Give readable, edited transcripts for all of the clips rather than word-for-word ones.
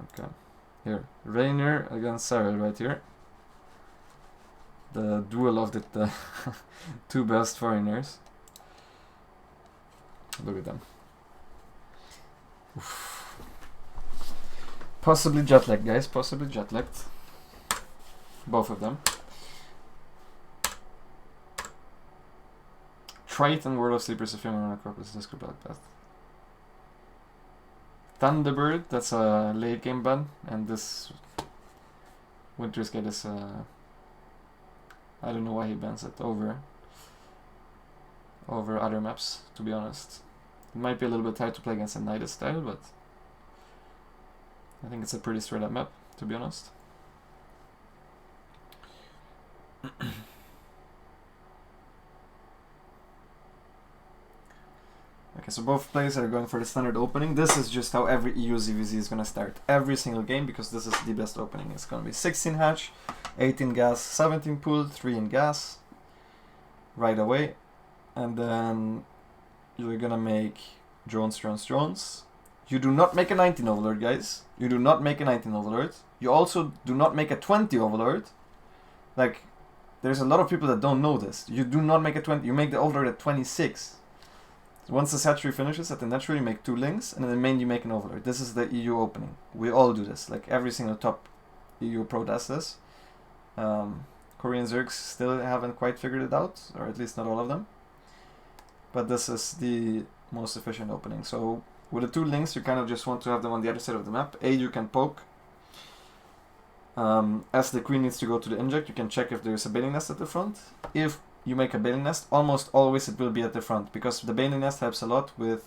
Okay. Here. Reynor against Serral right here. The duel of the two best foreigners. Look at them. Oof. Possibly jet lagged, guys. Possibly jet lagged. Both of them. Triton, World of Sleepers, Ephemeron, Acropolis, Disco Bloodbath. Thunderbird, that's a late game ban, and this Winter's Gate is I don't know why he bans it over other maps, to be honest. It might be a little bit hard to play against a Nidus style, but I think it's a pretty straight up map, to be honest. Okay, so both players are going for the standard opening. This is just how every EU ZvZ is going to start every single game, because this is the best opening. It's going to be 16 hatch, 18 gas, 17 pool, 3 in gas right away. And then you're going to make drones. You do not make a 19 Overlord, guys. You do not make a 19 Overlord. You also do not make a 20 Overlord. Like, there's a lot of people that don't know this. You do not make a 20. You make the Overlord at 26. So once the Saturday finishes, at the natural you make 2 links, and in the main you make an Overlord. This is the EU opening. We all do this. Like, every single top EU pro does this. Korean Zergs still haven't quite figured it out, or at least not all of them. But this is the most efficient opening. So with the 2 links, you kind of just want to have them on the other side of the map. You can poke. As the queen needs to go to the inject, you can check if there's a bailing nest at the front. If you make a bailing nest, almost always it will be at the front, because the bailing nest helps a lot with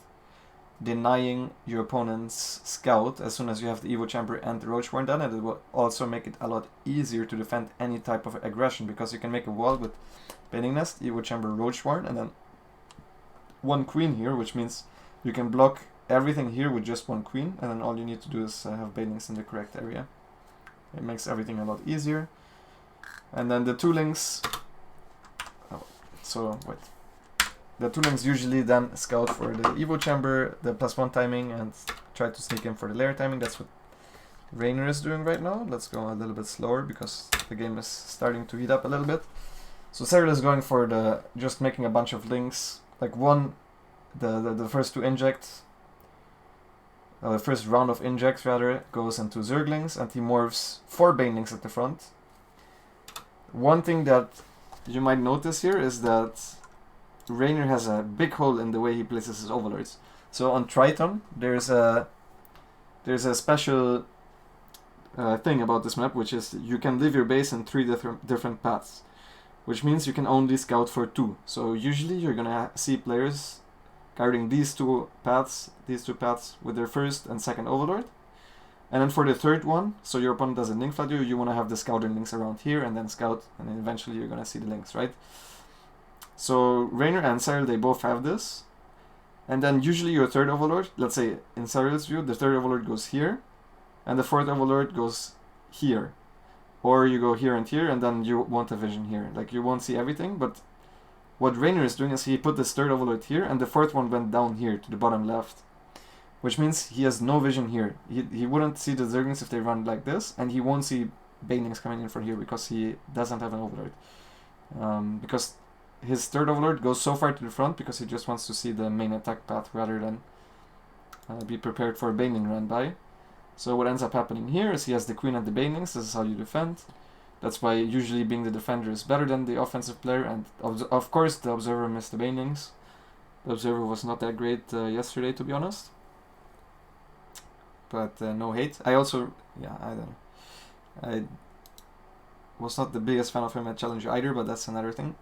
denying your opponent's scout as soon as you have the Evo Chamber and the Roach Warren done, and it will also make it a lot easier to defend any type of aggression, because you can make a wall with bailing nest, Evo Chamber, Roach Warren, and then 1 queen here, which means you can block everything here with just 1 queen, and then all you need to do is have bailings in the correct area. It makes everything a lot easier. And then the 2 links. So wait, the 2 links usually then scout for the Evo Chamber, the +1 timing, and try to sneak in for the layer timing. That's what Reynor is doing right now. Let's go a little bit slower because the game is starting to heat up a little bit. So Serral is going for the just making a bunch of links, like the first 2 injects. The first round of injects rather goes into Zerglings, and he morphs 4 banelings at the front. One thing that you might notice here is that Reynor has a big hole in the way he places his Overlords. So on Triton, there's a special thing about this map, which is you can leave your base in 3 different paths, which means you can only scout for 2. So usually you're gonna see players guarding these two paths with their first and second Overlord. And then for the third one, so your opponent doesn't link flood you, you want to have the scouting links around here and then scout, and then eventually you're going to see the links, right? So Reynor and Serral, they both have this. And then usually your third Overlord, let's say in Serral's view, the third Overlord goes here, and the fourth Overlord goes here. Or you go here, and then you want a vision here. Like, you won't see everything, but what Reynor is doing is he put this third Overlord here, and the fourth one went down here to the bottom left. Which means he has no vision here. He wouldn't see the Zerglings if they run like this, and he won't see banelings coming in from here because he doesn't have an Overlord. Because his third Overlord goes so far to the front because he just wants to see the main attack path rather than be prepared for a baneling run by. So what ends up happening here is he has the queen and the banelings. This is how you defend. That's why usually being the defender is better than the offensive player, and of course the observer missed the banelings. The observer was not that great yesterday, to be honest. But no hate. I also, yeah, I don't know. I was not the biggest fan of him at Challenger either, but that's another thing.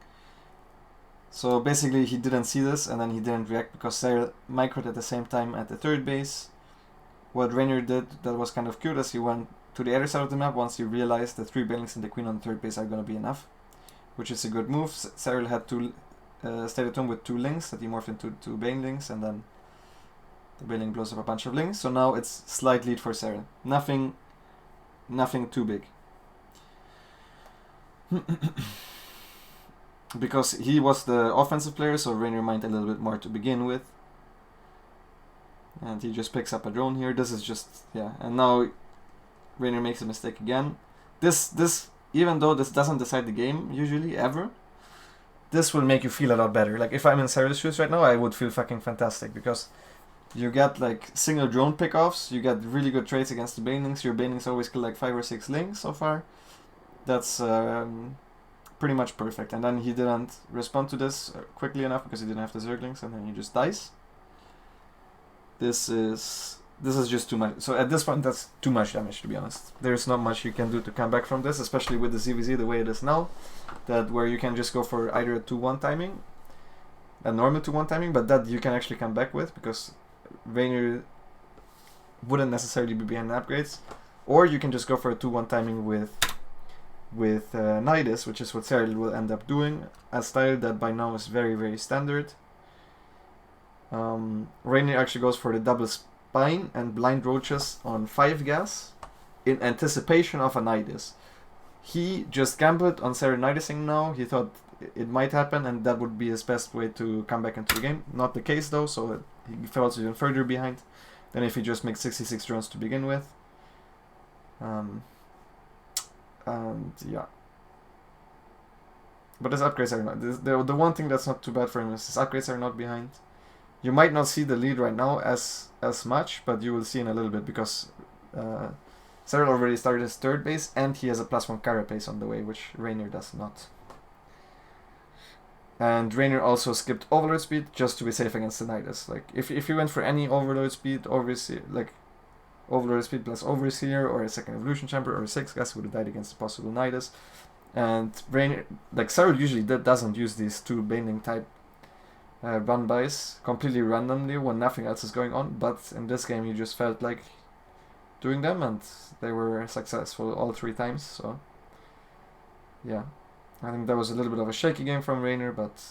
So basically he didn't see this, and then he didn't react because Serral microed at the same time at the third base. What Reynor did that was kind of cute, as he went to the other side of the map once he realized the 3 banelings and the queen on the third base are going to be enough, which is a good move. Serral had to stay at home with 2 links that he morphed into 2 banelings, and then the baneling blows up a bunch of links. So now it's slight lead for Serral. Nothing too big. Because he was the offensive player, so Reynor mined a little bit more to begin with. And he just picks up a drone here. This is just, yeah. And now Reynor makes a mistake again. This even though this doesn't decide the game usually ever, this will make you feel a lot better. Like if I'm in Serral's shoes right now, I would feel fucking fantastic because you get like single drone pickoffs, you get really good trades against the banelings. Your banelings always kill like 5 or 6 lings so far. That's pretty much perfect. And then he didn't respond to this quickly enough because he didn't have the Zerglings, and then he just dies. This is just too much. So at this point, that's too much damage, to be honest. There's not much you can do to come back from this, especially with the ZvZ the way it is now, that where you can just go for either a 2-1 timing, a normal 2-1 timing, but that you can actually come back with because Reynor wouldn't necessarily be behind upgrades, or you can just go for a 2-1 timing with Nidus, which is what Serral will end up doing, a style that by now is very, very standard. Reynor actually goes for the double spine and blind roaches on 5 gas in anticipation of a Nidus. He just gambled on Serral Nidusing now. He thought it might happen and that would be his best way to come back into the game. Not the case though, so he falls even further behind than if he just makes 66 drones to begin with. And yeah. But his upgrades are not. The one thing that's not too bad for him is his upgrades are not behind. You might not see the lead right now as much, but you will see in a little bit because Serral already started his 3rd base and he has a +1 carapace on the way, which Reynor does not. And Reynor also skipped Overload Speed just to be safe against the Nidus. Like if you went for any Overload Speed, Overseer, like Overload Speed plus Overseer or a 2nd Evolution Chamber or a 6 gas, would have died against a possible Nidus. And Reynor, like Serral usually doesn't use these 2 Baneling type run-bys completely randomly when nothing else is going on, but in this game he just felt like doing them and they were successful all 3 times, so yeah. I think that was a little bit of a shaky game from Reynor, but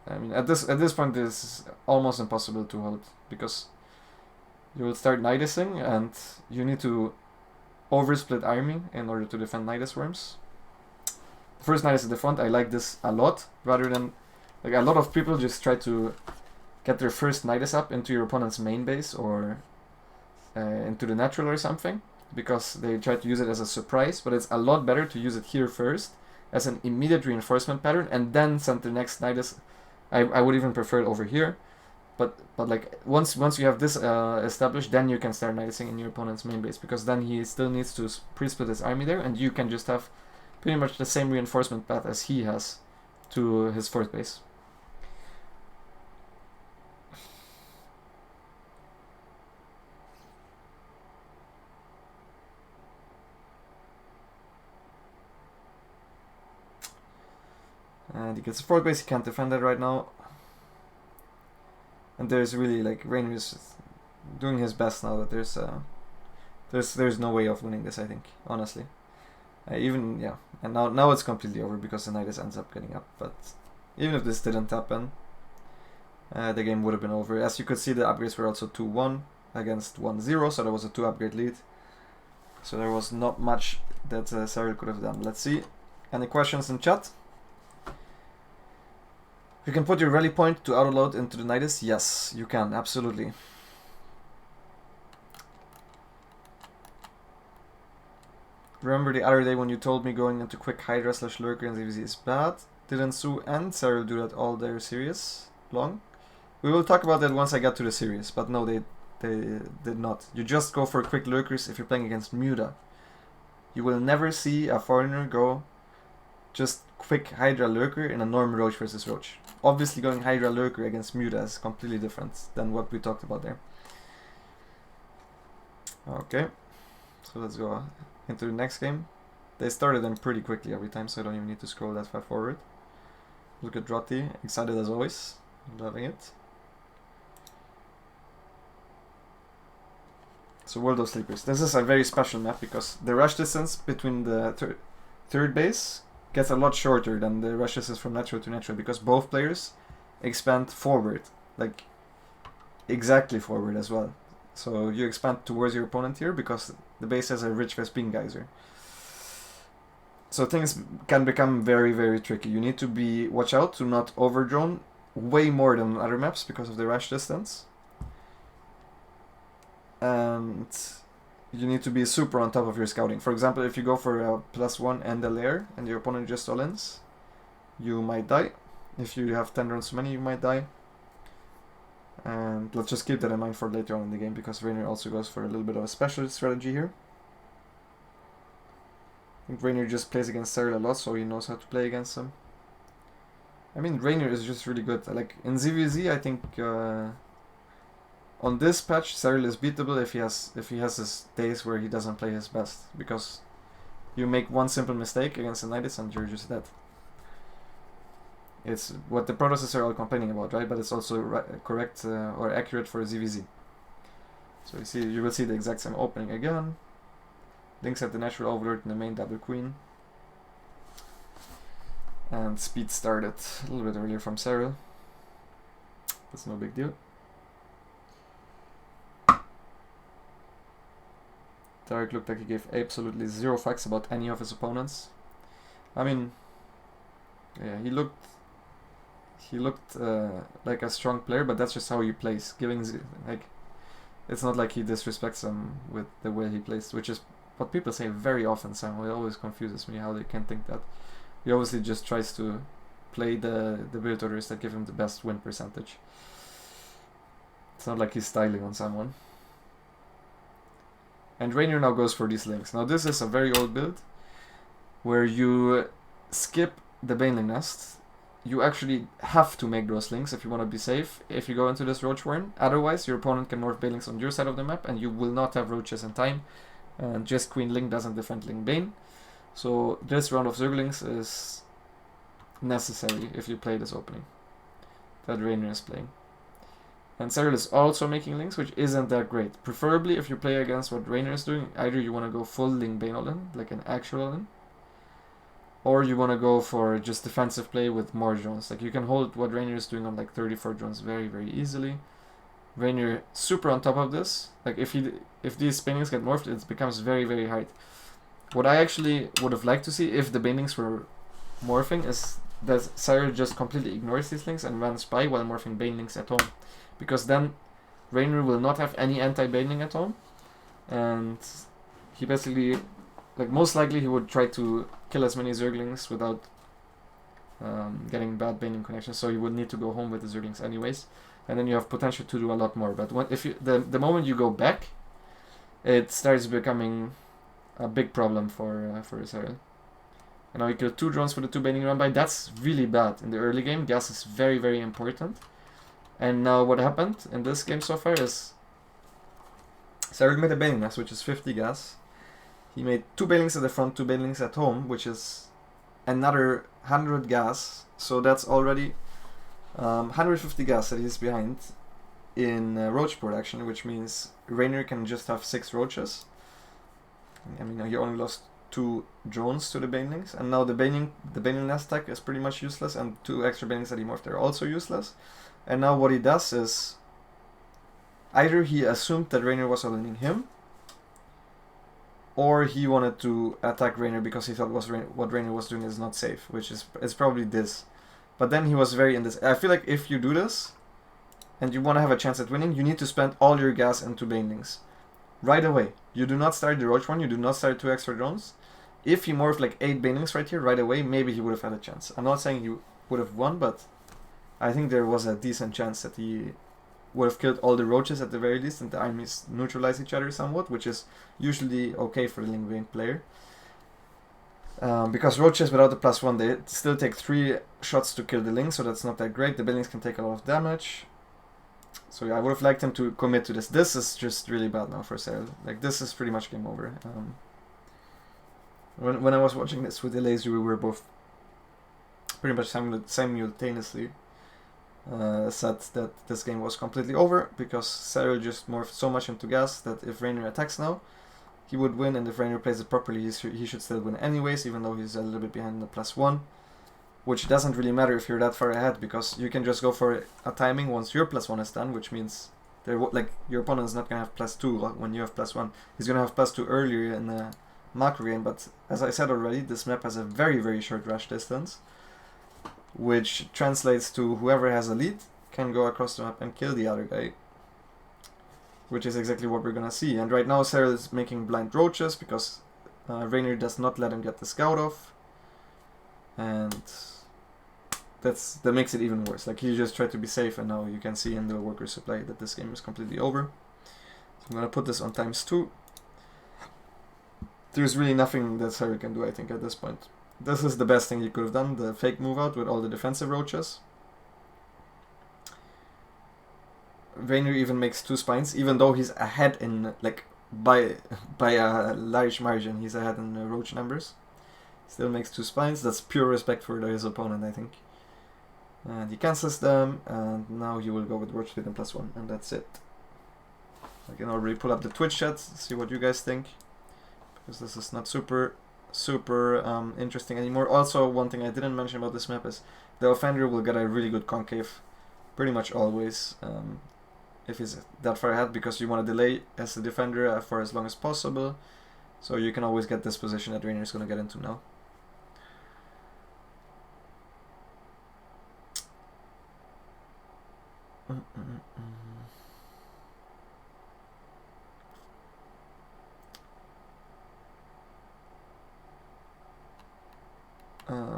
I mean at this point this is almost impossible to hold because you will start Nidusing and you need to oversplit army in order to defend Nidus worms. The first Nidus at the front, I like this a lot, rather than like a lot of people just try to get their first Nidus up into your opponent's main base or into the natural or something, because they try to use it as a surprise, but it's a lot better to use it here first as an immediate reinforcement pattern and then send the next Nidus. I would even prefer it over here, but like once you have this established, then you can start Nidusing in your opponent's main base, because then he still needs to pre-split his army there and you can just have pretty much the same reinforcement path as he has to his 4th base. And he gets a 4th base, he can't defend that right now. And there's really, like, Reynor is doing his best now, but there's no way of winning this, I think, honestly. Yeah, and now it's completely over because the Nidus ends up getting up, but even if this didn't happen, the game would have been over. As you could see, the upgrades were also 2-1 against 1-0, so there was a 2 upgrade lead. So there was not much that Serral could have done. Let's see. Any questions in chat? You can put your rally point to auto-load into the Nidus? Yes, you can, absolutely. Remember the other day when you told me going into quick Hydra / Lurker and ZvZ is bad? Didn't Sue and Serral do that all their series long? We will talk about that once I get to the series, but no, they did not. You just go for quick Lurkers if you're playing against Muda. You will never see a foreigner go just quick Hydra Lurker in a norm Roach versus Roach. Obviously going Hydra Lurker against Muda is completely different than what we talked about there. Okay, so let's go into the next game. They started them pretty quickly every time, so I don't even need to scroll that far forward. Look at Drotti, excited as always, loving it. So World of Sleepers. This is a very special map because the rush distance between the 3rd base gets a lot shorter than the rush distance from natural to natural, because both players expand forward, like exactly forward as well. So you expand towards your opponent here because the base has a rich Vespine geyser. So things can become very, very tricky. You need to watch out to not overdrone way more than other maps because of the rush distance. And you need to be super on top of your scouting. For example, if you go for a +1 and a lair, and your opponent just all-ins, you might die. If you have 10 runs too many, you might die. And let's just keep that in mind for later on in the game, because Reynor also goes for a little bit of a special strategy here. I think Reynor just plays against Serral a lot, so he knows how to play against him. I mean, Reynor is just really good. Like, in ZvZ, I think on this patch, Serral is beatable if he has his days where he doesn't play his best, because you make one simple mistake against the Knights and you're just dead. It's what the Protoss are all complaining about, right? But it's also correct or accurate for ZvZ. So you will see the exact same opening again. Lynx at the natural overlord and the main double queen. And speed started a little bit earlier from Serral. That's no big deal. Tarek looked like he gave absolutely zero fucks about any of his opponents. I mean, yeah, he looked like a strong player, but that's just how he plays. It's not like he disrespects them with the way he plays, which is what people say very often. Sam, it always confuses me how they can think that. He obviously just tries to play the build orders that give him the best win percentage. It's not like he's styling on someone. And Reynor now goes for these links. Now this is a very old build where you skip the Baneling Nest. You actually have to make those links if you want to be safe if you go into this Roach Warren. Otherwise, your opponent can morph Banelings on your side of the map and you will not have roaches in time. And just Queen Ling doesn't defend Ling Bane. So this round of Zerglings is necessary if you play this opening that Reynor is playing. And Serral is also making links, which isn't that great. Preferably if you play against what Reynor is doing, either you want to go full Ling Bane all-in, like an actual all-in, or you want to go for just defensive play with more drones. Like you can hold what Reynor is doing on like 34 drones very, very easily. Reynor super on top of this. Like if these Banelings get morphed, it becomes very, very hard. What I actually would have liked to see if the Banelings were morphing is that Serral just completely ignores these links and runs by while morphing Banelings at home. Because then Reynor will not have any anti-Baneling at home. And he basically, like most likely he would try to kill as many Zerglings without getting bad Baneling connections. So you would need to go home with the Zerglings anyways. And then you have potential to do a lot more. But the moment you go back, it starts becoming a big problem for Serral. And now you kill 2 drones for the 2 Baneling run by. That's really bad in the early game. Gas is very, very important. And now what happened in this game so far is Serral made a Baneling Nest, which is 50 gas. He made 2 Banelings at the front, 2 Banelings at home, which is another 100 gas. So that's already 150 gas that he's behind in roach production, which means Reynor can just have 6 roaches. I mean, he only lost 2 drones to the Banelings, and now the Baneling Nest tech is pretty much useless, and 2 extra Banelings that he morphed are also useless. And now what he does is either he assumed that Reynor was all-inning him, or he wanted to attack Reynor because he thought what Reynor was doing is not safe, which is probably this. But then he was very in this. I feel like if you do this and you want to have a chance at winning, you need to spend all your gas into Banelings right away. You do not start the Roach one, you do not start 2 extra drones. If he morphed like 8 Banelings right here right away, maybe he would have had a chance. I'm not saying he would have won, but I think there was a decent chance that he would have killed all the roaches at the very least, and the armies neutralize each other somewhat, which is usually okay for the Ling Bane player. Because roaches without the +1, they still take 3 shots to kill the Ling, so that's not that great. The Banelings can take a lot of damage. So yeah, I would have liked him to commit to this. This is just really bad now for Serral. Like, this is pretty much game over. When I was watching this with the laser, we were both pretty much simultaneously said that this game was completely over, because Serral just morphed so much into gas that if Reynor attacks now, he would win, and if Reynor plays it properly, he should still win anyways, even though he's a little bit behind the +1, which doesn't really matter if you're that far ahead, because you can just go for a timing once your +1 is done, which means your opponent is not going to have +2 when you have +1. He's going to have +2 earlier in the macro game, but as I said already, this map has a very, very short rush distance, which translates to whoever has a lead can go across the map and kill the other guy which is exactly what we're gonna see. And right now Serral is making blind roaches because Reynor does not let him get the scout off, and that makes it even worse. Like, he just tried to be safe, and now you can see in the worker supply that this game is completely over. So I'm gonna put this on ×2. There's really nothing that Serral can do, I think, at this point. This is the best thing he could have done, the fake move out with all the defensive roaches. Reynor even makes 2 spines, even though he's ahead in, like, by a large margin, he's ahead in roach numbers. Still makes 2 spines. That's pure respect for his opponent, I think. And he cancels them, and now he will go with roach speed and +1, and that's it. I can already pull up the Twitch chat, see what you guys think, because this is not super interesting anymore. Also, one thing I didn't mention about this map is the offender will get a really good concave pretty much always if he's that far ahead, because you want to delay as the defender for as long as possible, so you can always get this position that Reynor is going to get into now.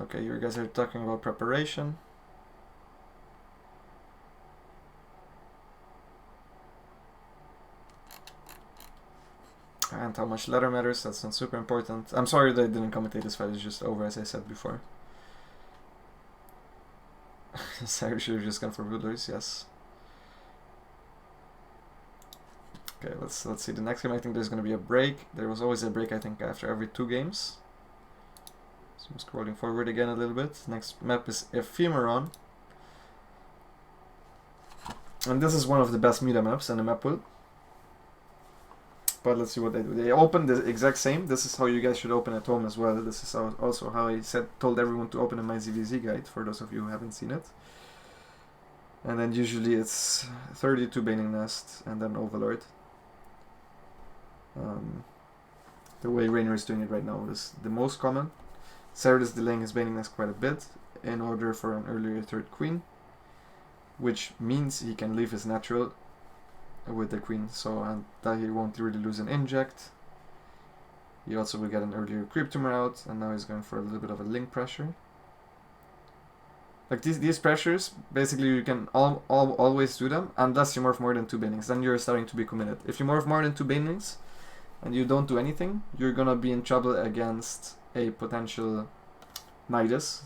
Okay, you guys are talking about preparation. And how much ladder matters, that's not super important. I'm sorry that I didn't commentate this fight, it's just over, as I said before. Sorry, should have just gone for rulers, yes. Okay, let's see the next game. I think there's going to be a break. There was always a break, I think, after every 2 games. So I'm scrolling forward again a little bit. Next map is Ephemeron. And this is one of the best meta maps in the map pool. But let's see what they do. They open the exact same. This is how you guys should open at home as well. This is also how I told everyone to open in my ZvZ guide, for those of you who haven't seen it. And then usually it's 32 Baning Nest and then Overlord. The way Reynor is doing it right now is the most common. Serral is delaying his Baning Nest quite a bit in order for an earlier 3rd queen, which means he can leave his natural with the queen, so and that he won't really lose an inject. He also will get an earlier creep tumor out, and now he's going for a little bit of a link pressure. Like these pressures, basically you can always do them unless you morph more than 2 Banings. Then you're starting to be committed. If you morph more than 2 Banings and you don't do anything, you're gonna be in trouble against a potential Nidus,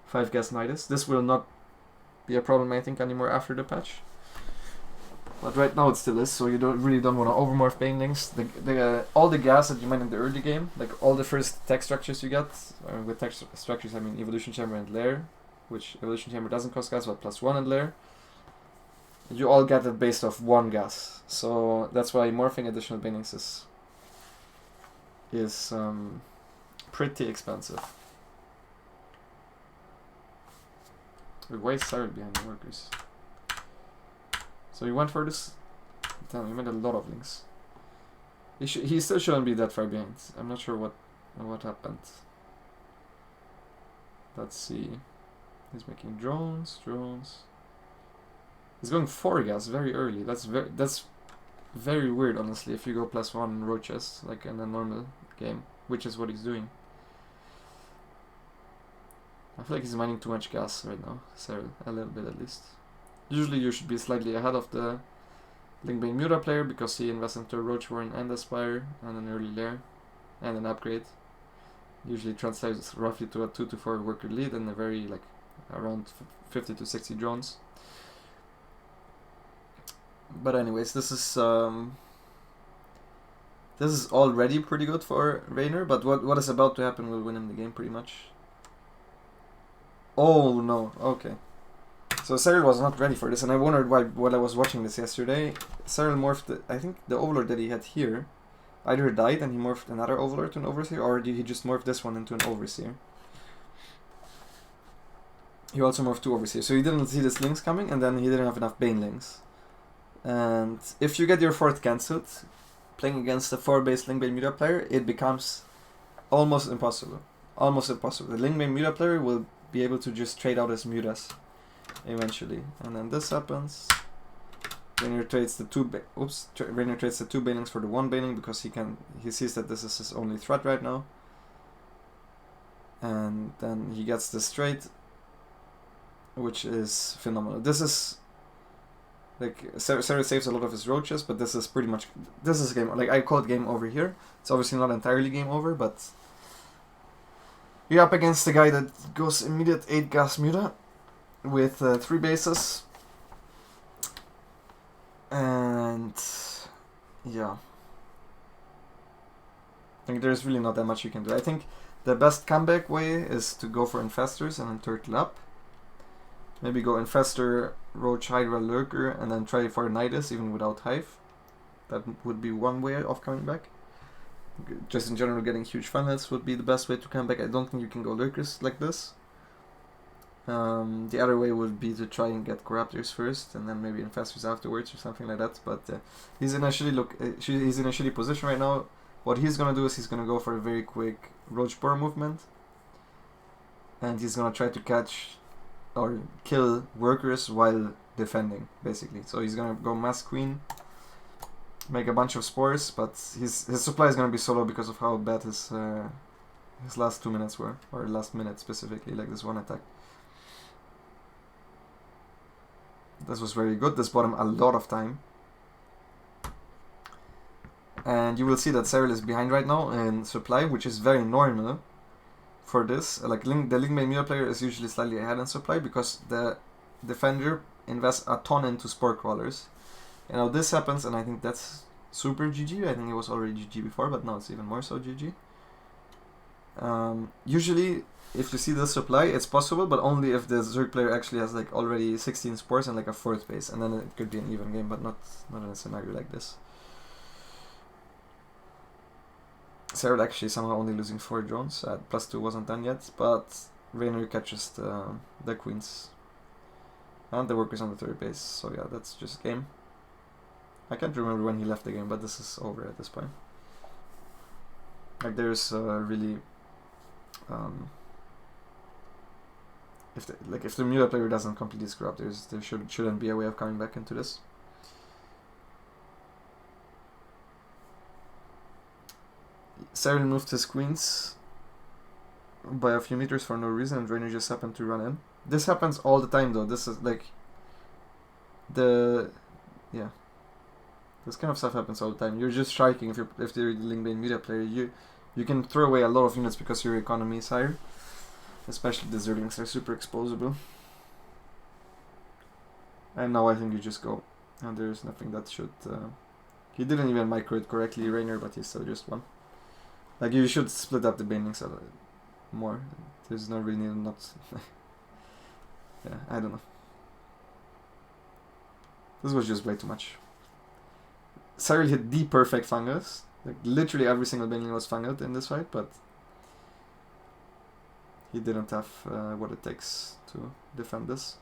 5 gas Nidus. This will not be a problem, I think, anymore after the patch. But right now it still is, so you really don't want to overmorph Banelings. All the gas that you mine in the early game, like all the first tech structures you get, with tech structures I mean Evolution Chamber and Lair, which Evolution Chamber doesn't cost gas, but +1 and Lair, you all get it based off 1 gas. So that's why morphing additional Banelings is pretty expensive. Wait, why is Serral behind the workers? So he went for this. Damn, he made a lot of links. He still shouldn't be that far behind. I'm not sure what happened. Let's see. He's making drones. He's going 4 gas very early. That's very weird, honestly. If you go +1 roaches like in a normal game, which is what he's doing. I feel like he's mining too much gas right now, Serral, a little bit at least. Usually you should be slightly ahead of the Linkbane Muta player because he invests into a Roach Warren and Aspire and an early Lair and an upgrade. Usually translates roughly to a 2 to 4 worker lead and a very like around 50 to 60 drones. But anyways, this is already pretty good for Reynor, but what is about to happen will win him the game pretty much. Oh no, okay. So Serral was not ready for this, and I wondered why while I was watching this yesterday. Serral morphed, I think the Overlord that he had here either died and he morphed another Overlord to an Overseer, or did he just morph this one into an Overseer? He also morphed 2 Overseers, so he didn't see the links coming, and then he didn't have enough Banelings. And if you get your 4th cancelled, playing against a 4-base Linkbane Muta player, it becomes almost impossible. Almost impossible. The Linkbane Muta player will be able to just trade out his Mutas eventually. And then this happens. Reynor trades the Reynor trades the 2 banelings for the 1 baneling because he sees that this is his only threat right now. And then he gets the straight, which is phenomenal. This is like Serral saves a lot of his roaches, but this is pretty much game. Like I call it game over here. It's obviously not entirely game over, but you're up against the guy that goes immediate 8 gas muta with 3 bases. And yeah, I think there's really not that much you can do. I think the best comeback way is to go for infestors and then turtle up. Maybe go infestor, roach, hydra, lurker, and then try for nidus even without hive. That would be one way of coming back. Just in general, getting huge funnels would be the best way to come back. I don't think you can go lurkers like this. The other way would be to try and get corruptors first, and then maybe infestors afterwards or something like that. But he's initially positioned right now. What he's gonna do is he's gonna go for a very quick roach boar movement, and he's gonna try to catch or kill workers while defending, basically. So he's gonna go mass queen, make a bunch of spores, but his supply is gonna be so low because of how bad his last 2 minutes were, or last minute specifically, like this one attack. This was very good. This bought him a lot of time. And you will see that Serral is behind right now in supply, which is very normal for this. Like the Link-Bane Muta player is usually slightly ahead in supply because the defender invests a ton into spore crawlers. And now this happens, and I think that's super GG. I think it was already GG before, but now it's even more so GG. Usually, if you see this supply, it's possible, but only if the Zerg player actually has like already 16 spores and like a 4th base, and then it could be an even game, but not in a scenario like this. Serral actually somehow only losing 4 drones. +2 wasn't done yet, but Reynor catches the queens and the workers on the 3rd base. So yeah, that's just game. I can't remember when he left the game, but this is over at this point. Like there's really if the Muta player doesn't completely screw up, there shouldn't be a way of coming back into this. Serral moved his queens by a few meters for no reason, and Reynor just happened to run in. This happens all the time though. This is like this kind of stuff happens all the time. You're just striking if you're the Link-Bane Muta player. You can throw away a lot of units because your economy is higher. Especially the Zerglings are super exposable. And now I think you just go. And there's nothing that should... he didn't even micro it correctly, Reynor, but he still just won. Like, you should split up the banelings a little more. There's no really need not... yeah, I don't know. This was just way too much. Serral hit the perfect fungus. Like, literally every single baneling was funged in this fight, but... he didn't have what it takes to defend this.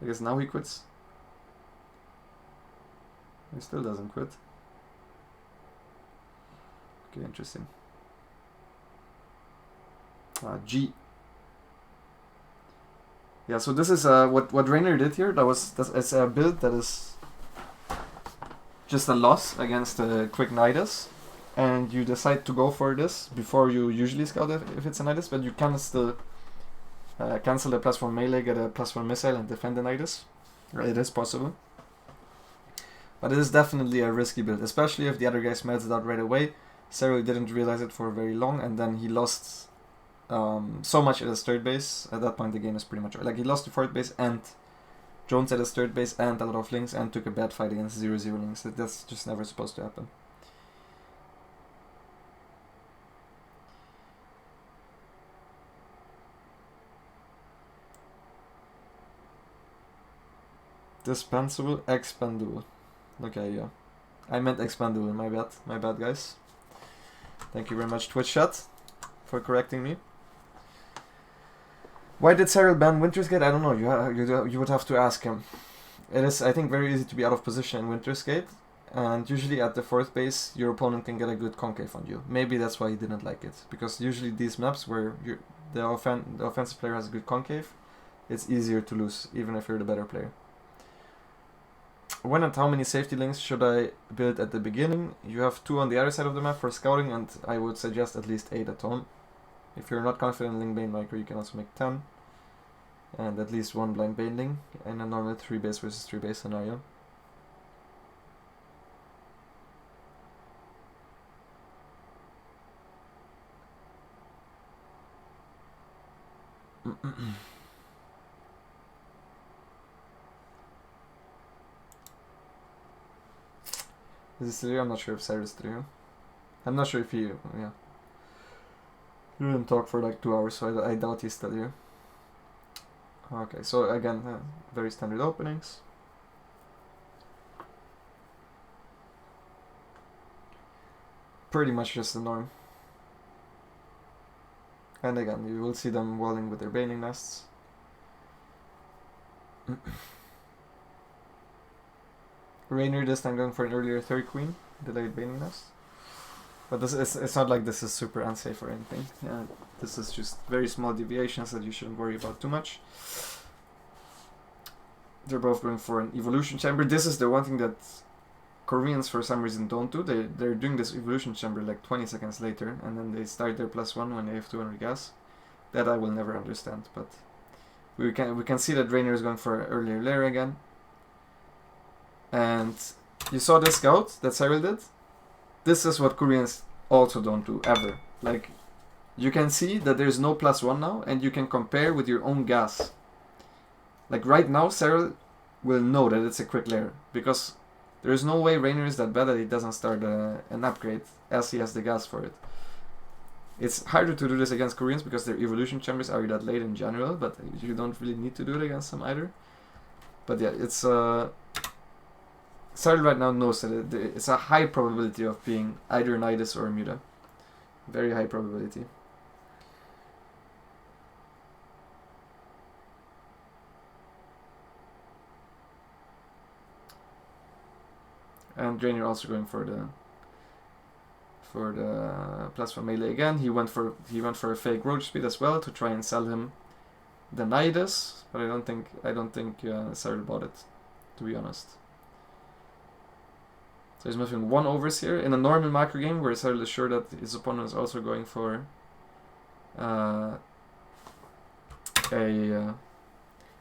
I guess now he quits. He still doesn't quit. Okay, interesting. G. Yeah, so this is what Reynor did here. It's a build that is just a loss against quick Nidus. And you decide to go for this before you usually scout it if it's a Nidus, but you can still cancel the +1 melee, get a +1 missile, and defend the Nidus. It is possible. But it is definitely a risky build, especially if the other guy smells it out right away. Serral didn't realize it for very long, and then he lost so much at his 3rd base. At that point, the game is pretty much... like, he lost the 4th base and drones at his 3rd base and a lot of links, and took a bad fight against 0/0 links. That's just never supposed to happen. Dispensable, expendable. Okay, yeah. I meant expendable, my bad guys. Thank you very much, Twitch chat, for correcting me. Why did Serral ban Winter's Gate? I don't know, you would have to ask him. It is, I think, very easy to be out of position in Winter's Gate, and usually at the 4th base, your opponent can get a good concave on you. Maybe that's why he didn't like it, because usually these maps where the offensive player has a good concave, it's easier to lose, even if you're the better player. When and how many safety links should I build at the beginning? You have 2 on the other side of the map for scouting, and I would suggest at least 8 at home. If you're not confident in Link Bane Micro, you can also make 10. And at least 1 blind Baneling in a normal 3 base versus 3 base scenario. Is he still here? I'm not sure if Cyrus is still here. I'm not sure if he... yeah. He didn't talk for like 2 hours, so I doubt he's still here. Okay, so again, very standard openings. Pretty much just the norm. And again, you will see them walling with their Baneling nests. Reynor this time going for an earlier 3rd queen, delayed Baneling nest. But this is, it's not like this is super unsafe or anything. Yeah, this is just very small deviations that you shouldn't worry about too much. They're both going for an evolution chamber. This is the one thing that Koreans for some reason don't do. They're doing this evolution chamber like 20 seconds later, and then they start their +1 when they have 200 gas. That I will never understand, but we can see that Reynor is going for an earlier layer again. And you saw this scout that Serral did? This is what Koreans also don't do, ever. Like, you can see that there's no +1 now, and you can compare with your own gas. Like, right now, Serral will know that it's a quick layer, because there is no way Reynor is that bad that he doesn't start an upgrade, as he has the gas for it. It's harder to do this against Koreans, because their evolution chambers are that late in general, but you don't really need to do it against them either. But yeah, it's... Serral right now knows that it's a high probability of being either Nidus or Muta. Very high probability. And Reynor also going for the +1 melee again. He went for a fake roach speed as well to try and sell him the Nidus, but I don't think Serral bought it, to be honest. So he's moving 1 overseer in a normal macro game where Serral is sure that his opponent is also going for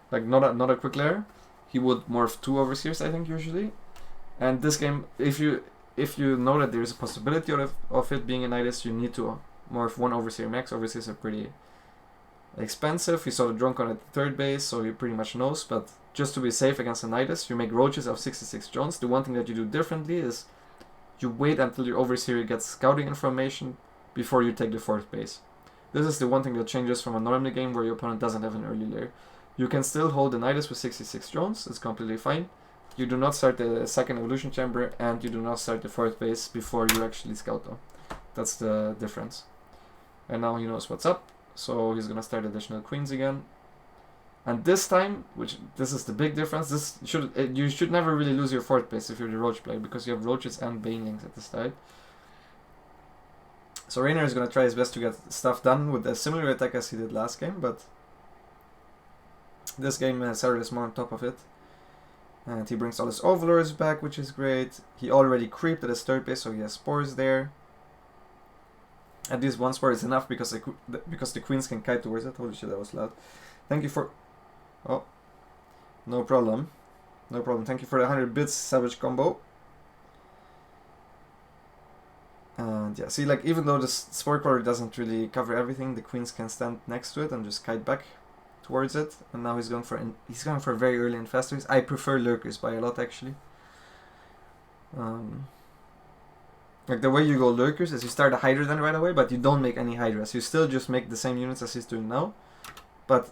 like not a quick layer. He would morph 2 overseers, I think, usually. And this game, if you know that there is a possibility of it being a Nidus, you need to morph 1 overseer max. Overseers are pretty expensive. We saw the Drunkon at the 3rd base, so he pretty much knows. But just to be safe against a Nidus, you make roaches of 66 drones. The one thing that you do differently is you wait until your overseer gets scouting information before you take the 4th base. This is the one thing that changes from a normal game where your opponent doesn't have an early layer. You can still hold the Nidus with 66 drones, it's completely fine. You do not start the 2nd evolution chamber, and you do not start the 4th base before you actually scout though. That's the difference. And now he knows what's up, so he's gonna start additional queens again. And this time, this is the big difference, you should never really lose your 4th base if you're the roach player, because you have roaches and banelings at the start. So Reynor is gonna try his best to get stuff done with a similar attack as he did last game, but this game Serral is more on top of it. And he brings all his overlords back, which is great. He already creeped at his 3rd base, so he has spores there. At least 1 spore is enough because the queens can kite towards it. Holy shit, that was loud. Thank you for... Oh. No problem. No problem. Thank you for the 100 bits savage combo. And yeah, see, like, even though the spore crawler doesn't really cover everything, the queens can stand next to it and just kite back towards it. And now he's going for very early infestors. I prefer lurkers by a lot, actually. Like, the way you go lurkers is you start a Hydra then right away, but you don't make any Hydras. You still just make the same units as he's doing now, but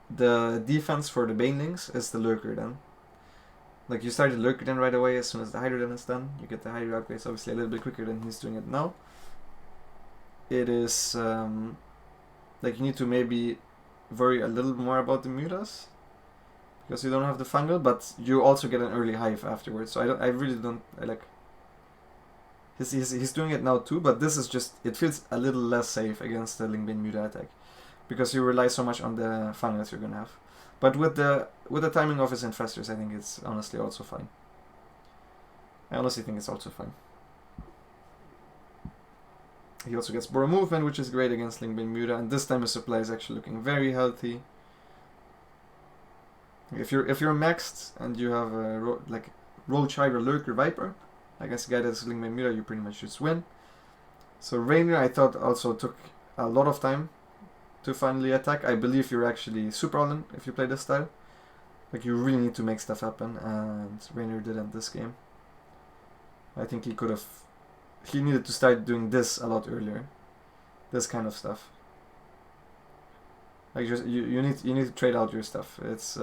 the defense for the banelings is the lurker then. Like, you start the lurker then right away as soon as the Hydra then is done. You get the Hydra upgrades obviously a little bit quicker than he's doing it now. It is like, you need to maybe worry a little more about the mutas because you don't have the fungal, but you also get an early hive afterwards. So I really don't like. He's doing it now too, but this is just, it feels a little less safe against the Link Bane Muta attack because you rely so much on the fungals you're gonna have. But with the timing of his infestors, I think it's honestly also fine. I honestly think it's also fine. He also gets Burrow Movement, which is great against Link Bermuda, and this time his supply is actually looking very healthy. If you're maxed and you have a Roach, Hydra, Lurker, Viper against a guy that's Link Bermuda, you pretty much just win. So Reynor, I thought, also took a lot of time to finally attack. I believe you're actually super all-in if you play this style. Like, you really need to make stuff happen, and Reynor didn't this game. I think he could have... He needed to start doing this a lot earlier. This kind of stuff. Like, just you need to trade out your stuff. It's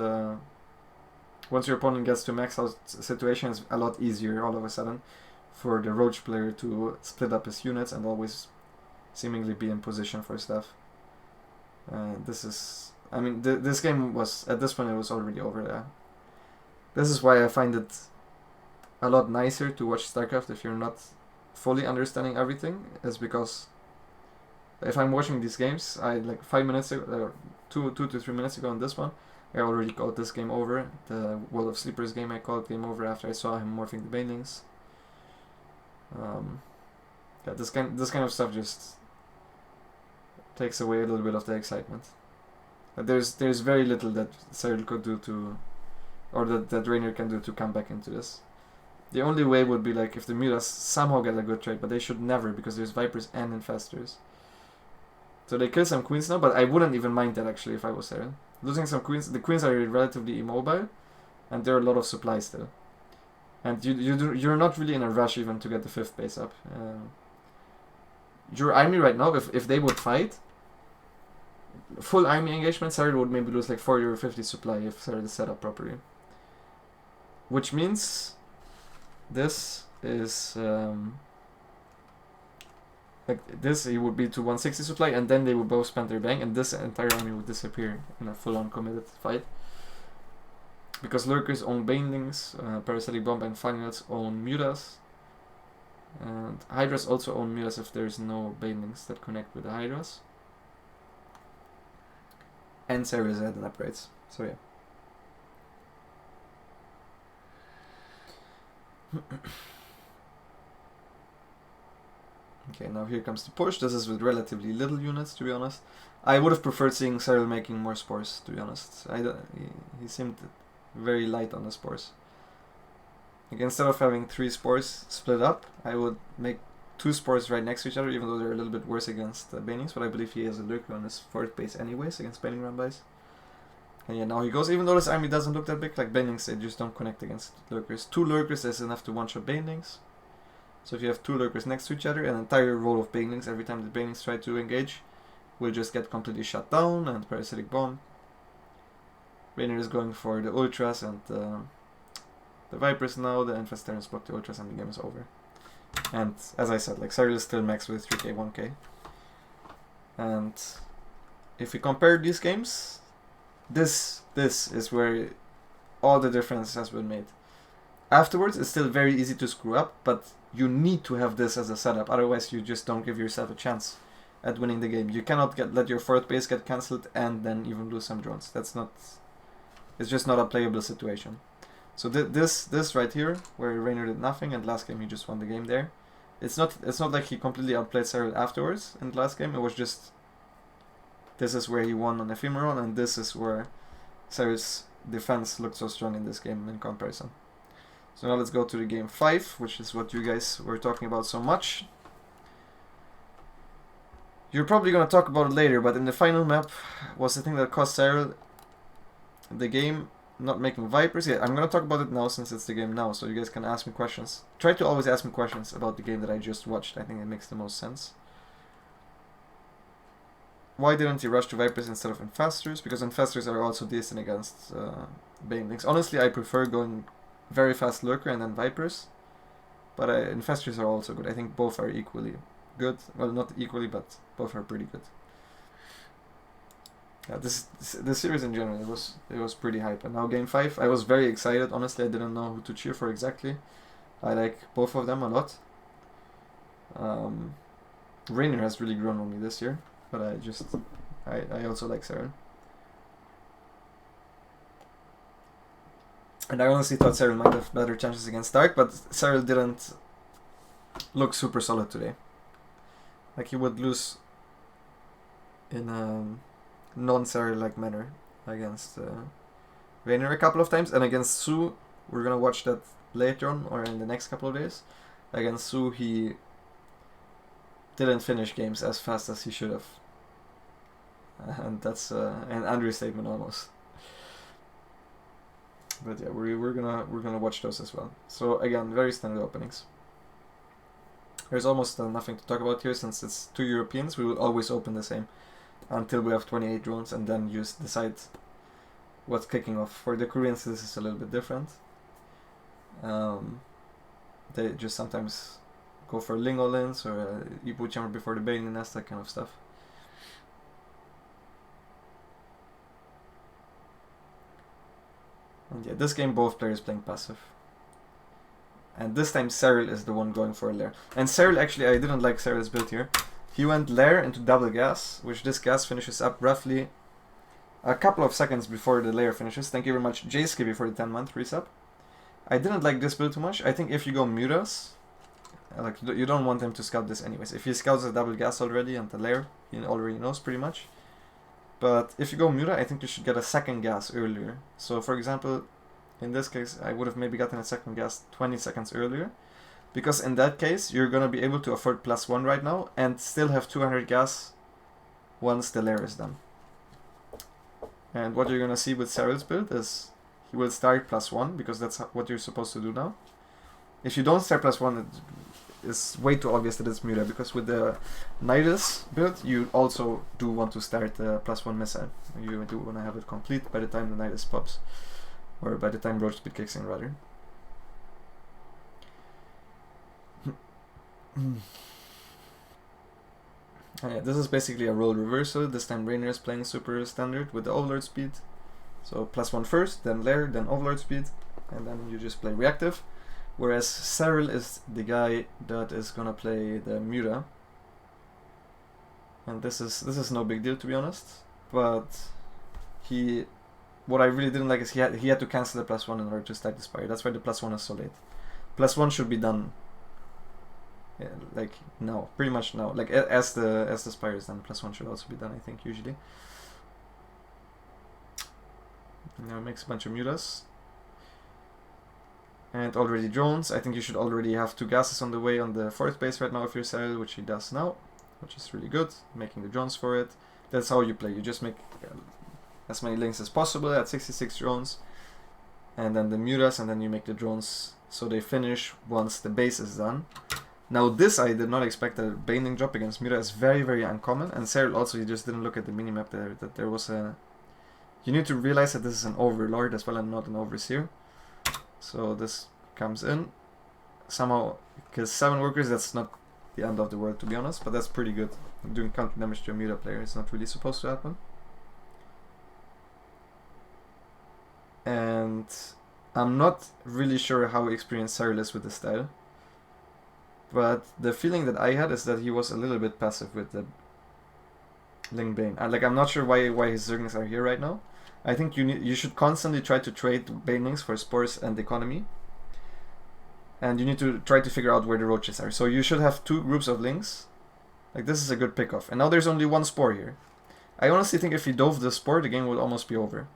once your opponent gets to max out situation, it's a lot easier all of a sudden for the Roach player to split up his units and always seemingly be in position for stuff. This is... I mean, this game was... At this point, it was already over there. This is why I find it a lot nicer to watch StarCraft if you're not fully understanding everything, is because if I'm watching these games, I like 5 minutes ago, 2 to 3 minutes ago on this one, I already called this game over. The World of Sleepers game, I called game over after I saw him morphing the Banelings. Yeah, this kind of stuff just takes away a little bit of the excitement. There's very little that Serral could do to, or that Reynor can do to come back into this. The only way would be like if the Mutas somehow get a good trade, but they should never, because there's Vipers and Infestors. So they kill some Queens now, but I wouldn't even mind that actually if I was Serral. Losing some Queens, the Queens are relatively immobile, and there are a lot of supplies still. And you're not really in a rush even to get the 5th base up. Your army right now, if they would fight, full army engagement, Serral would maybe lose like 40 or 50 supply if Serral is set up properly. Which means this is like this, he would be to 160 supply, and then they would both spend their bang, and this entire army would disappear in a full-on committed fight. Because Lurkers own Banelings, Parasitic Bomb and Finals own Mutas, and Hydras also own Mutas if there's no Banelings that connect with the Hydras. And ZvZ and upgrades, so yeah. Okay, now here comes the push. This is with relatively little units, to be honest. I would have preferred seeing Serral making more spores, to be honest. He seemed very light on the spores. Like, instead of having 3 spores split up, I would make 2 spores right next to each other, even though they're a little bit worse against Banelings, but I believe he has a Lurker on his 4th base anyways against Baneling Rambies. And yeah, now he goes, even though this army doesn't look that big, like Banelings, they just don't connect against Lurkers. 2 Lurkers is enough to one-shot Banelings. So if you have 2 Lurkers next to each other, an entire row of Banelings, every time the Banelings try to engage, will just get completely shut down, and Parasitic Bomb. Reynor is going for the Ultras and the Vipers now, the Infestarans block the Ultras, and the game is over. And as I said, like, Serral is still max with 3k, 1k. And if we compare these games, this is where all the difference has been made. Afterwards, it's still very easy to screw up, but you need to have this as a setup, otherwise you just don't give yourself a chance at winning the game. You cannot let your 4th base get cancelled and then even lose some drones. That's not... It's just not a playable situation. So this right here, where Reynor did nothing, and last game he just won the game there. It's not like he completely outplayed Serral afterwards in the last game. It was just... This is where he won on Ephemeron, and this is where Serral's defense looked so strong in this game in comparison. So now let's go to the game 5, which is what you guys were talking about so much. You're probably going to talk about it later, but in the final map was the thing that cost Serral the game, not making Vipers. Yeah, I'm going to talk about it now since it's the game now, so you guys can ask me questions. Try to always ask me questions about the game that I just watched. I think it makes the most sense. Why didn't he rush to Vipers instead of Infestors? Because Infestors are also decent against Banelings. Honestly, I prefer going very fast Lurker and then Vipers. But Infestors are also good. I think both are equally good. Well, not equally, but both are pretty good. Yeah, this series in general, it was pretty hype. And now game 5, I was very excited. Honestly, I didn't know who to cheer for exactly. I like both of them a lot. Reynor has really grown on me this year, but I also like Serral. And I honestly thought Serral might have better chances against Dark, but Serral didn't look super solid today. Like, he would lose in a non-Serral-like manner against Reynor a couple of times, and against Su, we're gonna watch that later on, or in the next couple of days. Against Su, he didn't finish games as fast as he should have. And that's an understatement almost. But yeah, we're gonna watch those as well. So again, very standard openings. There's almost nothing to talk about here, since it's 2 Europeans. We will always open the same until we have 28 drones, and then you decide what's kicking off. For the Koreans, this is a little bit different. They just sometimes go for Ling all-ins or Evo Chamber before the Bane Nest, that kind of stuff. And yeah, this game both players playing passive. And this time Serral is the one going for a lair. And Serral, actually, I didn't like Serral's build here. He went lair into double gas, which this gas finishes up roughly a couple of seconds before the lair finishes. Thank you very much, J-Skibby, for the 10-month resub. I didn't like this build too much. I think if you go Mutas, like, you don't want him to scout this anyways. If he scouts a double gas already and the lair, he already knows pretty much. But if you go Muta, I think you should get a second gas earlier. So for example, in this case, I would have maybe gotten a second gas 20 seconds earlier. Because in that case, you're going to be able to afford +1 right now and still have 200 gas once the lair is done. And what you're going to see with Serral's build is he will start +1, because that's what you're supposed to do now. If you don't start +1, it's way too obvious that it's Muta, because with the Nidus build, you also do want to start the +1 missile. You do want to have it complete by the time the Nidus pops, or by the time Roach Speed kicks in, rather. Yeah, this is basically a role reversal. This time Reynor is playing super standard with the Overlord speed. So +1 first, then lair, then Overlord speed, and then you just play reactive. Whereas Serral is the guy that is gonna play the Muta. And this is no big deal, to be honest. But what I really didn't like is he had to cancel the +1 in order to stack the Spire. That's why the +1 is so late. +1 should be done, yeah, like now, pretty much now. Like as the Spire is done, +1 should also be done, I think, usually. Now it makes a bunch of Mutas. And already drones. I think you should already have 2 gases on the way on the 4th base right now if you're Serral, which he does now, which is really good. Making the drones for it. That's how you play. You just make as many links as possible at 66 drones, and then the Mutas, and then you make the drones so they finish once the base is done. Now this, I did not expect. A Baneling drop against Muta is very, very uncommon, and Serral also, you just didn't look at the minimap there, that there was a... You need to realize that this is an Overlord as well and not an Overseer. So this comes in. Somehow, because 7 workers, that's not the end of the world, to be honest, but that's pretty good. Doing counter damage to a Muta player is not really supposed to happen. And I'm not really sure how experienced Serral is with the style, but the feeling that I had is that he was a little bit passive with the Ling Bane. I'm not sure why his Zerglings are here right now. I think you should constantly try to trade Banelings for Spores and Economy. And you need to try to figure out where the Roaches are. So you should have 2 groups of Lings. Like, this is a good pickoff. And now there's only 1 Spore here. I honestly think if he dove the Spore, the game would almost be over.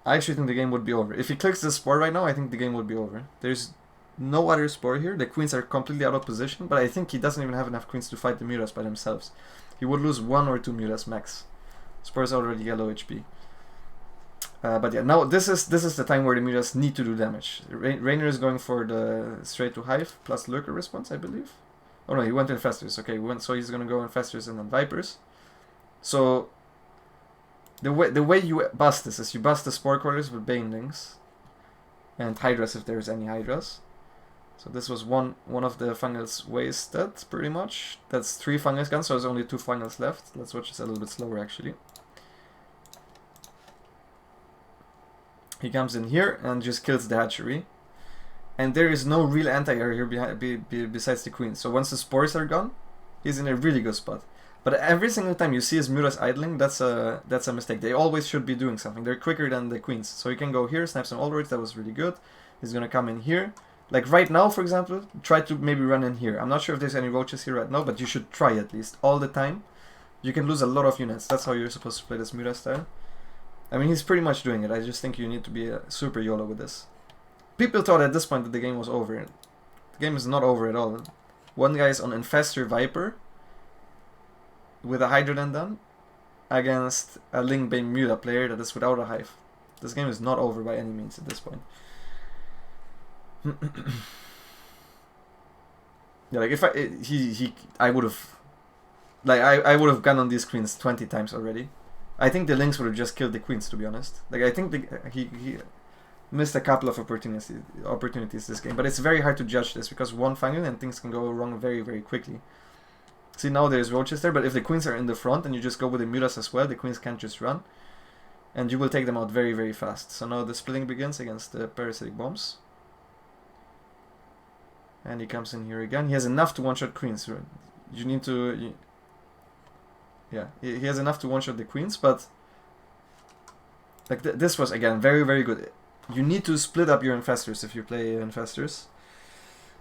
I actually think the game would be over. If he clicks the Spore right now, I think the game would be over. There's no other Spore here. The Queens are completely out of position, but I think he doesn't even have enough Queens to fight the Mutas by themselves. He would lose 1 or 2 Mutas max. Spores already yellow HP. But yeah, now this is the time where the Mutas need to do damage. Reynor is going for the straight to Hive plus Lurker response, I believe. Oh no, he went in Festers. Okay, so he's gonna go in Festers and then Vipers. So the way you bust this is you bust the Spore Crawlers with Banelings and Hydras if there's any Hydras. So this was one of the Fungals wasted, pretty much. That's 3 Fungus guns, so there's only 2 Fungals left. Let's watch this a little bit slower, actually. He comes in here and just kills the hatchery. And there is no real anti-air here besides the Queen. So once the Spores are gone, he's in a really good spot. But every single time you see his Mutas idling, that's a mistake. They always should be doing something. They're quicker than the queens. So you can go here, snap some Allroids, that was really good. He's gonna come in here. Like right now, for example, try to maybe run in here. I'm not sure if there's any roaches here right now, but you should try at least, all the time. You can lose a lot of units. That's how you're supposed to play this Muta style. I mean, he's pretty much doing it. I just think you need to be super YOLO with this. People thought at this point that the game was over. The game is not over at all. One guy is on Infestor Viper with a Hydroden done against a Lingbane Muta player that is without a Hive. This game is not over by any means at this point. Yeah, like if I would have, like I would have gone on these queens 20 times already. I think the Lynx would have just killed the queens, to be honest. Like I think he missed a couple of opportunities this game, but it's very hard to judge this because one fungal and things can go wrong very, very quickly. See, now there's roaches there, but if the queens are in the front and you just go with the Mutas as well, the queens can't just run. And you will take them out very, very fast. So now the splitting begins against the parasitic bombs. And he comes in here again. He has enough to one-shot queens. You need to... yeah, he has enough to one-shot the queens, but... like this was, again, very, very good. You need to split up your infestors if you play infestors.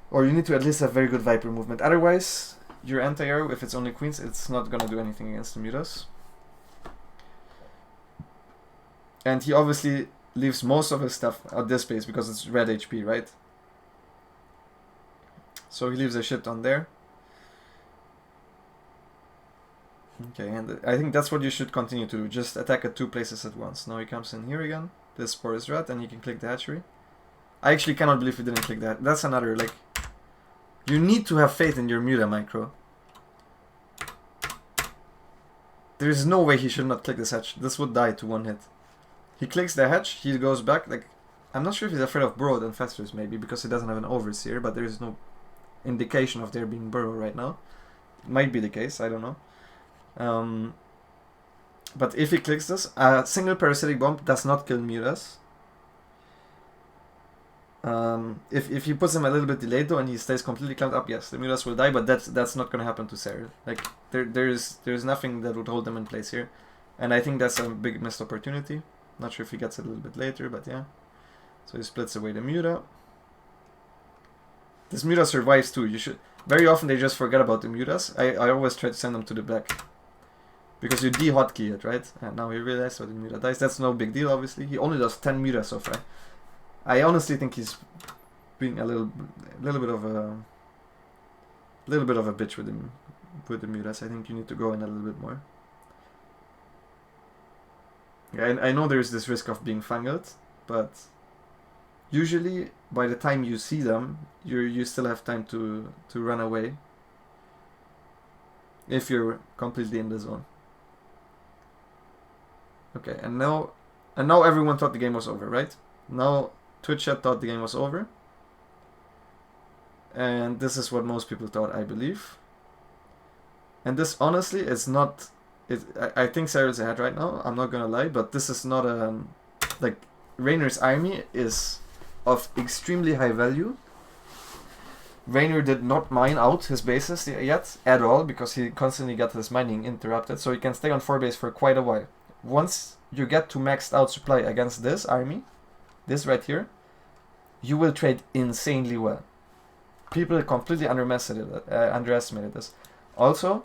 Or you need to at least have very good Viper movement. Otherwise... your anti-arrow, if it's only queens, it's not gonna do anything against the Mutas. And he obviously leaves most of his stuff at this base because it's red HP, right? So he leaves a shit on there. Okay, and I think that's what you should continue to do. Just attack at 2 places at once. Now he comes in here again. This Porous Rat, and you can click the hatchery. I actually cannot believe he didn't click that. That's another, like... you need to have faith in your Muta micro. There is no way he should not click this hatch. This would die to 1 hit. He clicks the hatch, he goes back, like... I'm not sure if he's afraid of burrowed infestors maybe, because he doesn't have an overseer, but there is no indication of there being burrow right now. Might be the case, I don't know. But if he clicks this, a single parasitic bomb does not kill Mutas. If he puts him a little bit delayed though and he stays completely clamped up, yes, the Mutas will die, but that's not gonna happen to Serral. Like there's nothing that would hold them in place here. And I think that's a big missed opportunity. Not sure if he gets it a little bit later, but yeah. So he splits away the Muta. This Muta survives too. You should very often they just forget about the Mutas. I always try to send them to the black. Because you de-hotkey it, right? And now he realized what the Muta dies. That's no big deal, obviously. He only does 10 Muta so far. I honestly think he's being a little bit of a bitch with the Mutas. I think you need to go in a little bit more. Yeah, I know there's this risk of being fungled, but usually by the time you see them, you still have time to run away if you're completely in the zone. Okay, and now everyone thought the game was over, right? Now Twitch chat thought the game was over. And this is what most people thought, I believe. And this honestly is not... I think Serral's ahead right now, I'm not gonna lie, but this is not a... like, Reynor's army is of extremely high value. Reynor did not mine out his bases yet, at all, because he constantly got his mining interrupted, so he can stay on 4 base for quite a while. Once you get to maxed out supply against this army, this right here, you will trade insanely well. People completely underestimated this. Also,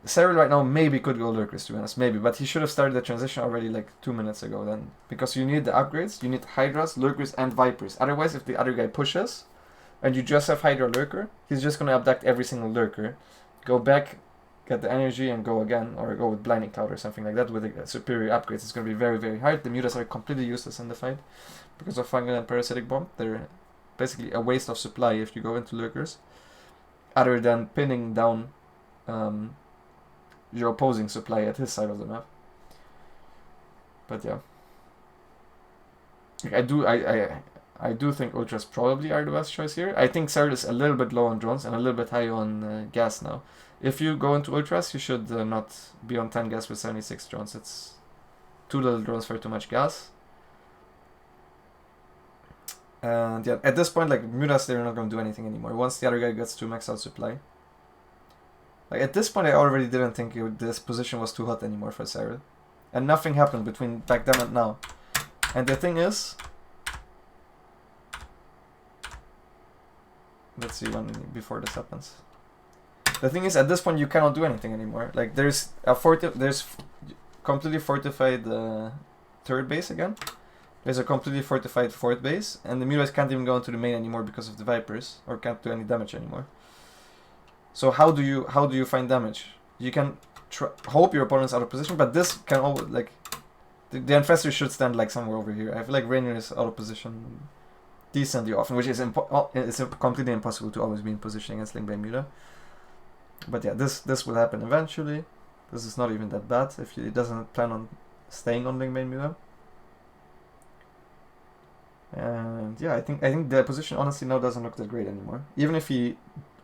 Serral right now maybe could go Lurkers, to be honest, maybe, but he should have started the transition already like 2 minutes ago then, because you need the upgrades, you need Hydras, Lurkers, and Vipers. Otherwise, if the other guy pushes, and you just have Hydra Lurker, he's just going to abduct every single Lurker, go back, get the energy, and go again, or go with Blinding Cloud or something like that with a superior upgrades. It's going to be very, very hard. The Mutas are completely useless in the fight because of Fungal and Parasitic Bomb. They're basically a waste of supply if you go into Lurkers, other than pinning down your opposing supply at his side of the map. But yeah, I do think Ultras probably are the best choice here. I think Serral is a little bit low on drones and a little bit high on gas now. If you go into Ultras, you should not be on 10 gas with 76 drones. It's too little drones for too much gas. And yeah, at this point, like Mutas, they're not going to do anything anymore. Once the other guy gets to max out supply, Like at this point, I already didn't think this position was too hot anymore for Serral. And nothing happened between back then and now. And the thing is, let's see when before this happens. The thing is, at this point, you cannot do anything anymore. Like there's completely fortified third base again. There's a completely fortified fourth base, and the Mutas can't even go into the main anymore because of the Vipers, or can't do any damage anymore. So how do you find damage? You can hope your opponent's out of position, but this can always, like, the Infestor should stand like somewhere over here. I feel like Reynor is out of position decently often, which is it's completely impossible to always be in position against Lingbane Muta. But yeah, this will happen eventually. This is not even that bad if he doesn't plan on staying on Lingbane Muta. And yeah, I think the position honestly now doesn't look that great anymore. Even if he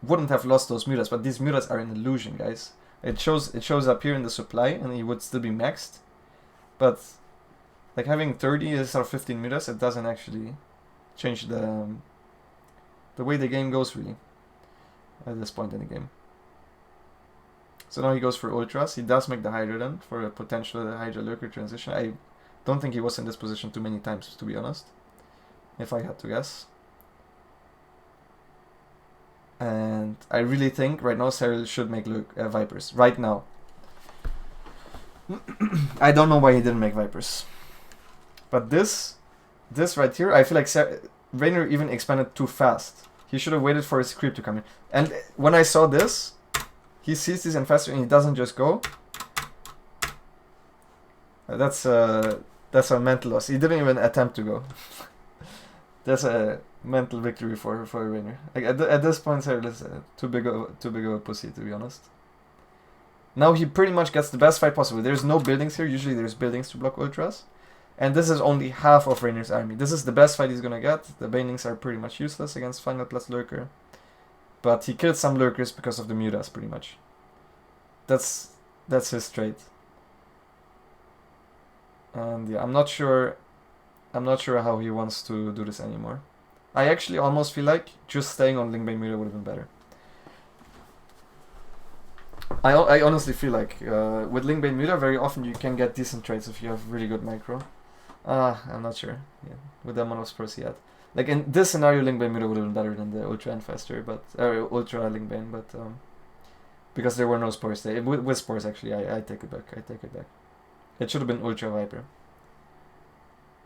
wouldn't have lost those Mutas, but these Mutas are an illusion, guys. It shows up here in the supply, and he would still be maxed. But like having 30 instead of 15 Mutas, it doesn't actually change the way the game goes really at this point in the game. So now he goes for Ultras. He does make the Hydra then for a potential Hydra Lurker transition. I don't think he was in this position too many times, to be honest, if I had to guess. And I really think right now Serral should make Vipers. Right now. I don't know why he didn't make Vipers. But this right here, I feel like Reynor even expanded too fast. He should have waited for his creep to come in. And when I saw this, he sees this Infestor and he doesn't just go. That's a mental loss. He didn't even attempt to go. That's a mental victory for Reynor. Like at this point, Serral is too big of a pussy, to be honest. Now he pretty much gets the best fight possible. There's no buildings here. Usually there's buildings to block Ultras. And this is only half of Reynor's army. This is the best fight he's gonna get. The Banelings are pretty much useless against Final plus Lurker. But he killed some Lurkers because of the Mutas, pretty much. That's his trait. And yeah, I'm not sure how he wants to do this anymore. I actually almost feel like just staying on Lingbane Muta would have been better. I honestly feel like with Lingbane Muta, very often you can get decent traits if you have really good micro. I'm not sure. Yeah, with the amount of spores he had. Like in this scenario, Lingbane Muta would have been better than the Ultra Infestor, but Ultra Lingbane, but because there were no spores there. With spores, actually, I take it back. It should have been Ultra Viper.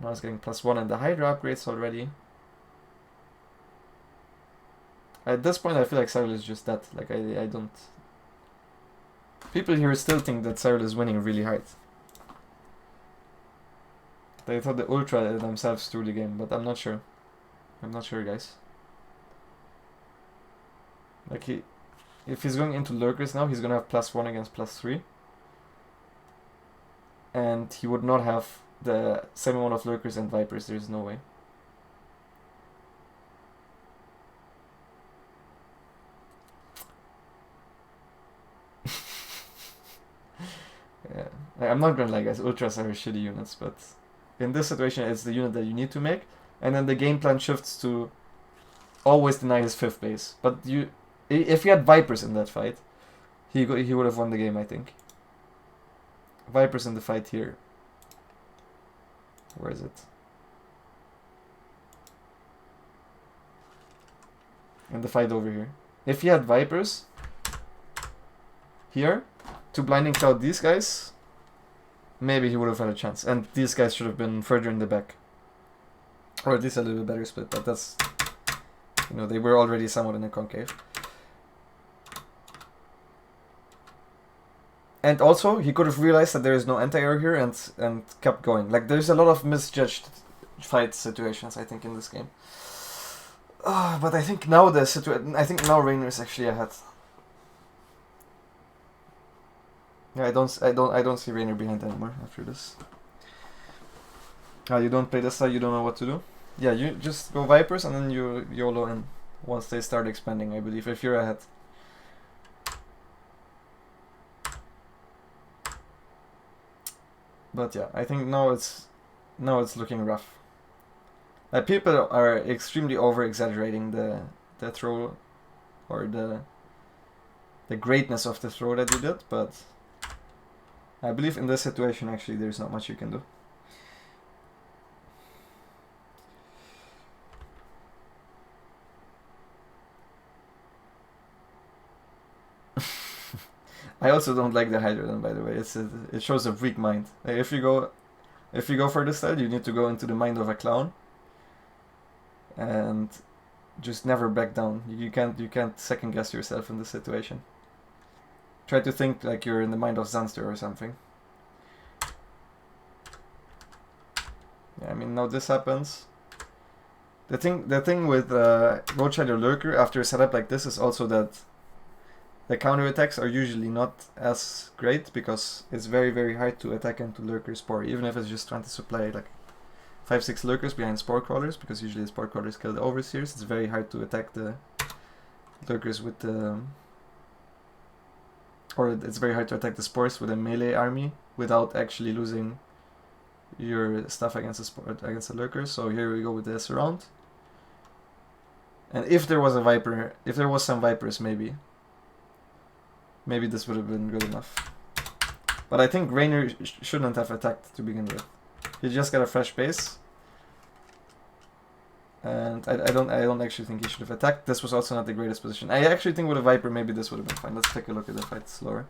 Now it's getting +1 and the Hydra upgrades already. At this point, I feel like Serral is just that. Like I don't. People here still think that Serral is winning really hard. They thought the Ultra themselves threw the game, but I'm not sure. I'm not sure, guys. Like if he's going into Lurkers now, he's gonna have +1 against +3. And he would not have the same amount of Lurkers and Vipers. There's no way. Yeah, I'm not gonna lie, guys. Ultras are shitty units, but in this situation, it's the unit that you need to make, and then the game plan shifts to always deny his 5th base. But if he had Vipers in that fight, he would have won the game, I think. Vipers in the fight here. Where is it? And the fight over here. If he had Vipers here to Blinding Cloud these guys, maybe he would have had a chance. And these guys should have been further in the back. Or at least a little bit better split, but that's... You know, they were already somewhat in a concave. And also, he could have realized that there is no anti-air here and kept going. Like, there's a lot of misjudged fight situations, I think, in this game. But I think now I think now Reynor is actually ahead. Yeah, I don't see Reynor behind anymore after this. You don't play this side, you don't know what to do. Yeah, you just go Vipers and then you YOLO in once they start expanding, I believe, if you're ahead. But yeah, I think now it's looking rough. People are extremely over exaggerating the throw or the greatness of the throw that you did, but I believe in this situation actually there's not much you can do. I also don't like the Hydrodon, by the way. It shows a weak mind. Like if you go for this style, you need to go into the mind of a clown and just never back down. You can't second guess yourself in this situation. Try to think like you're in the mind of Zanster or something. Yeah, I mean now this happens. The thing with Roadshider Lurker after a setup like this is also that the counter attacks are usually not as great because it's very hard to attack into Lurker Spore, even if it's just trying to supply like 5-6 Lurkers behind Spore Crawlers, because usually the Spore Crawlers kill the Overseers. It's very hard to attack the Lurkers with the... or it's very hard to attack the Spores with a melee army without actually losing your stuff against the Lurkers. So here we go with the Surround. And if there was a Viper, if there was some Vipers maybe this would have been good enough. But I think Reynor shouldn't have attacked to begin with. He just got a fresh base. And I don't actually think he should have attacked. This was also not the greatest position. I actually think with a Viper maybe this would have been fine. Let's take a look at the fight slower.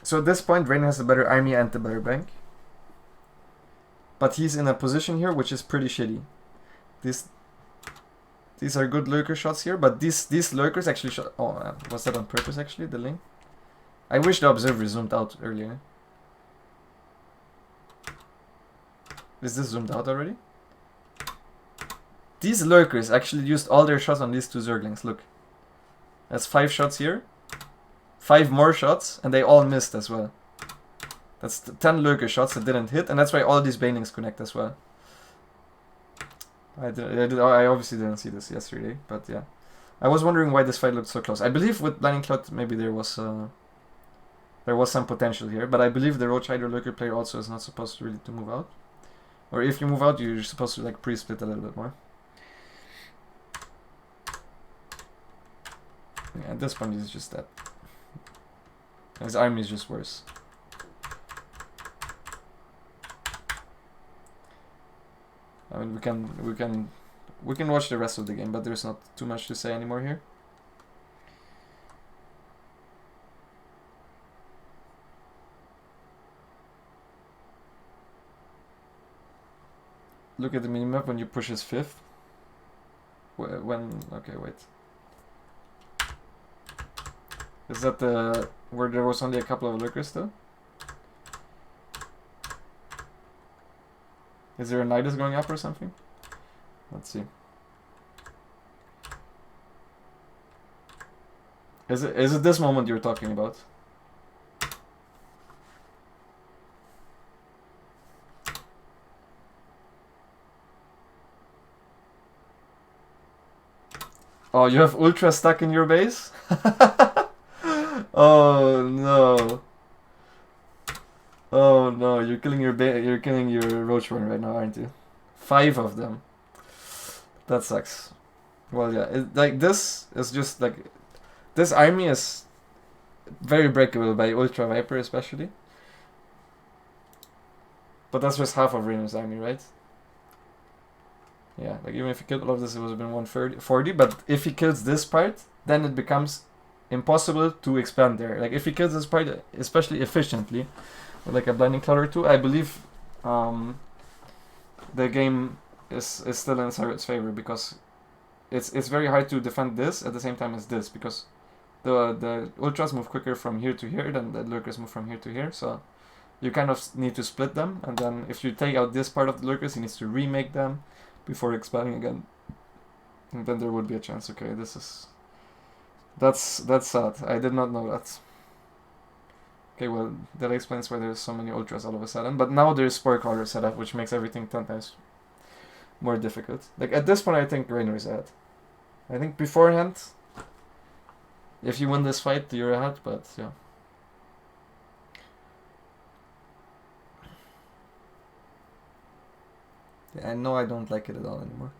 So at this point Reynor has the better army and the better bank. But he's in a position here which is pretty shitty. These are good lurker shots here, but these lurkers actually shot... Oh, was that on purpose actually, the link? I wish the observer zoomed out earlier. Is this zoomed out already? These lurkers actually used all their shots on these two Zerglings, look. That's 5 shots here. 5 more shots, and they all missed as well. That's 10 lurker shots that didn't hit, and that's why all these banelings connect as well. I obviously didn't see this yesterday, but yeah. I was wondering why this fight looked so close. I believe with Blinding Cloud maybe there was some potential here, but I believe the Roadshider Lurker player also is not supposed to really to move out. Or if you move out, you're supposed to like pre-split a little bit more. Yeah, at this point he's just dead. His army is just worse. I mean, we can watch the rest of the game, but there's not too much to say anymore here. Look at the minimap when you push his 5th. Okay, wait. Is that the where there was only a couple of lurkers though? Is there a Nidus going up or something? Let's see. Is it this moment you're talking about? Oh, you have Ultra stuck in your base? Oh no. Oh no, you're killing your Roachborn right now, aren't you? 5 of them. That sucks. Well, yeah, like this is just like this army is very breakable by Ultra Viper especially. But that's just half of Reynor's army, right? Yeah, like even if he killed all of this, it would have been 140. But if he kills this part, then it becomes impossible to expand there. Like if he kills this part, especially efficiently, with like a Blinding Cloud or 2, I believe the game is still in Serrat's favor, because it's very hard to defend this at the same time as this, because the Ultras move quicker from here to here than the Lurkers move from here to here, so you kind of need to split them, and then if you take out this part of the Lurkers, he needs to remake them before expanding again, and then there would be a chance. Okay, that's sad. I did not know that. Okay, well, that explains why there's so many Ultras all of a sudden, but now there's Spore Crawler set up, which makes everything 10 times more difficult. Like at this point I think Reynor is ahead. I think beforehand, if you win this fight, you're ahead, but yeah. Yeah, I know I don't like it at all anymore.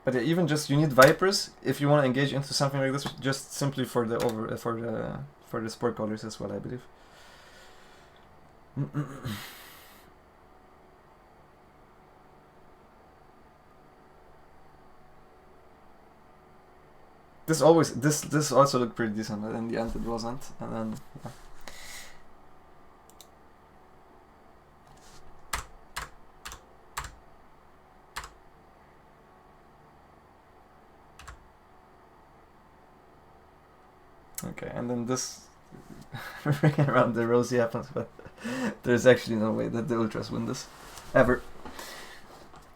But yeah, even just you need Vipers if you want to engage into something like this, just simply for the for the sport colors as well, I believe. This also looked pretty decent, but in the end it wasn't, and then yeah. Okay, and then this around the rosy happens, but there's actually no way that the Ultras win this ever.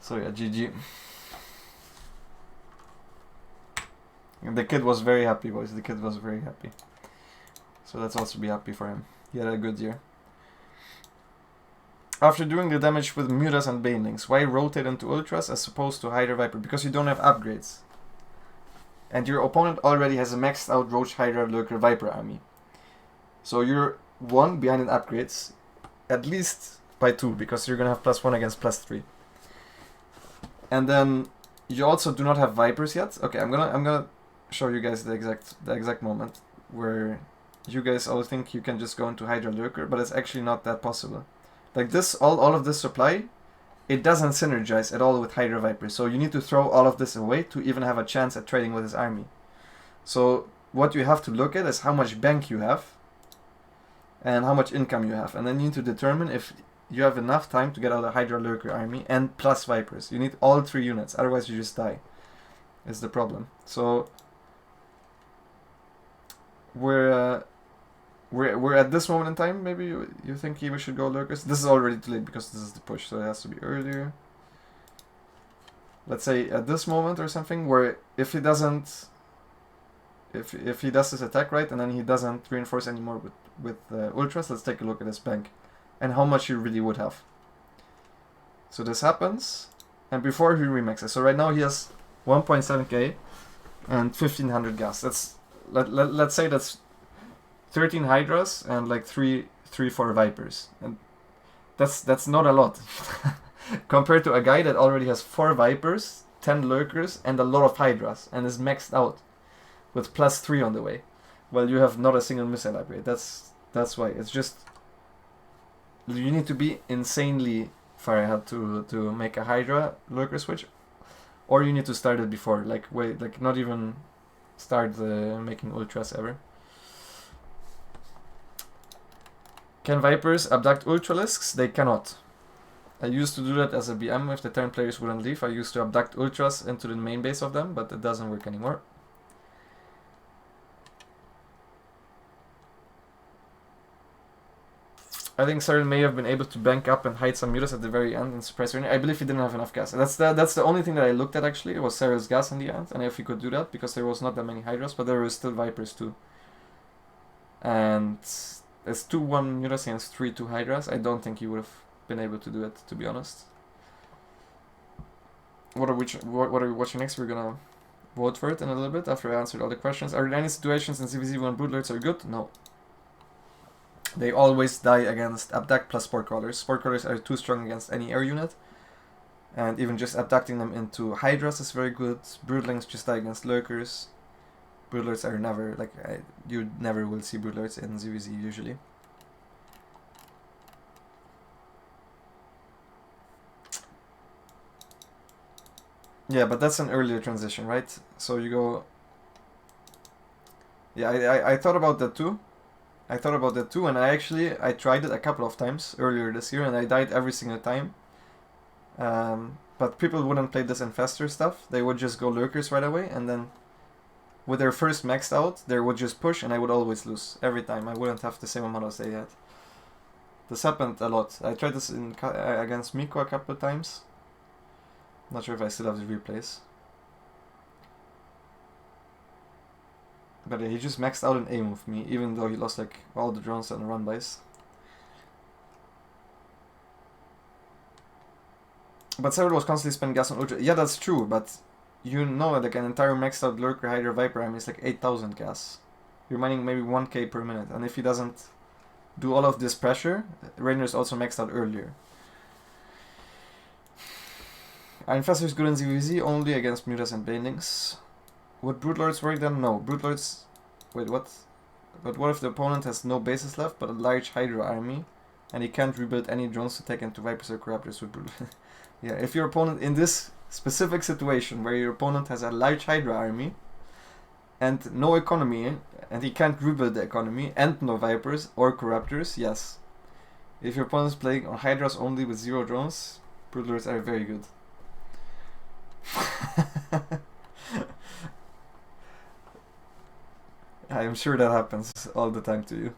So yeah, GG. And the kid was very happy, boys. The kid was very happy. So let's also be happy for him. He had a good year. After doing the damage with Mutas and Banelings, why rotate into Ultras as opposed to Hydra Viper? Because you don't have upgrades. And your opponent already has a maxed out Roach, Hydra, Lurker, Viper army. So you're 1 behind in upgrades, at least by 2, because you're gonna have +1 against +3. And then you also do not have Vipers yet. Okay, I'm gonna show you guys the exact moment where you guys all think you can just go into Hydra Lurker, but it's actually not that possible. Like this, all of this supply, it doesn't synergize at all with Hydra Viper, so you need to throw all of this away to even have a chance at trading with his army. So what you have to look at is how much bank you have and how much income you have, and then you need to determine if you have enough time to get out a Hydra Lurker army and plus Vipers. You need all 3 units, otherwise you just die. Is the problem. So we're at this moment in time. Maybe you think we should go Lurkers. This is already too late because this is the push, so it has to be earlier. Let's say at this moment or something, where if he doesn't, if he does his attack right and then he doesn't reinforce anymore with Ultras, let's take a look at his bank and how much he really would have. So this happens, and before he remixes. So right now he has 1.7k and 1500 gas. That's let's say that's 13 Hydras and like 4 Vipers, and that's not a lot compared to a guy that already has 4 Vipers, 10 Lurkers, and a lot of Hydras, and is maxed out with +3 on the way. Well, you have not a single missile upgrade. That's why. It's just you need to be insanely far ahead to make a Hydra Lurker switch, or you need to start it before. Like not even start making Ultras ever. Can Vipers abduct Ultralisks? They cannot. I used to do that as a BM if the turn players wouldn't leave. I used to abduct Ultras into the main base of them, but it doesn't work anymore. I think Serral may have been able to bank up and hide some mutas at the very end and surprise Reynor. I believe he didn't have enough gas. That's the only thing that I looked at actually. It was Serral's gas in the end, and if he could do that, because there was not that many Hydras, but there were still Vipers too. And it's 2-1 mutas against 3-2 Hydras. I don't think he would have been able to do it, to be honest. What are we watching next? We're gonna vote for it in a little bit after I answered all the questions. Are there any situations in ZvZ when Broodlords are good? No. They always die against Abduct plus Sport Crawlers. Sport Crawlers are too strong against any air unit. And even just abducting them into Hydras is very good. Broodlings just die against Lurkers. Broodlords are never, like, you never will see Broodlords in ZvZ usually. Yeah, but that's an earlier transition, right? So you go... Yeah, I thought about that too. And I tried it a couple of times earlier this year and I died every single time. But people wouldn't play this infestor stuff. They would just go Lurkers right away, and then with their first maxed out, they would just push and I would always lose every time. I wouldn't have the same amount as they had. This happened a lot. I tried this against Miko a couple of times. Not sure if I still have the replays. But yeah, he just maxed out an aim with me, even though he lost like all the drones and run-bys. But Serral was constantly spending gas on Ultra. Yeah, that's true, but you know, like an entire maxed out Lurker Hydra Viper army is like 8,000 gas. You're mining maybe 1k per minute, and if he doesn't do all of this pressure, Reynor is also maxed out earlier. Infestor is good in ZvZ only against Mutas and Banelings. Would Broodlords work then? No. Broodlords... Wait, what? But what if the opponent has no bases left but a large Hydra army and he can't rebuild any drones to take into Vipers or Corruptors with Broodlords? Yeah, if your opponent... In this specific situation where your opponent has a large Hydra army and no economy and he can't rebuild the economy and no Vipers or Corruptors, yes. If your opponent is playing on Hydras only with 0 drones, Broodlords are very good. I am sure that happens all the time to you.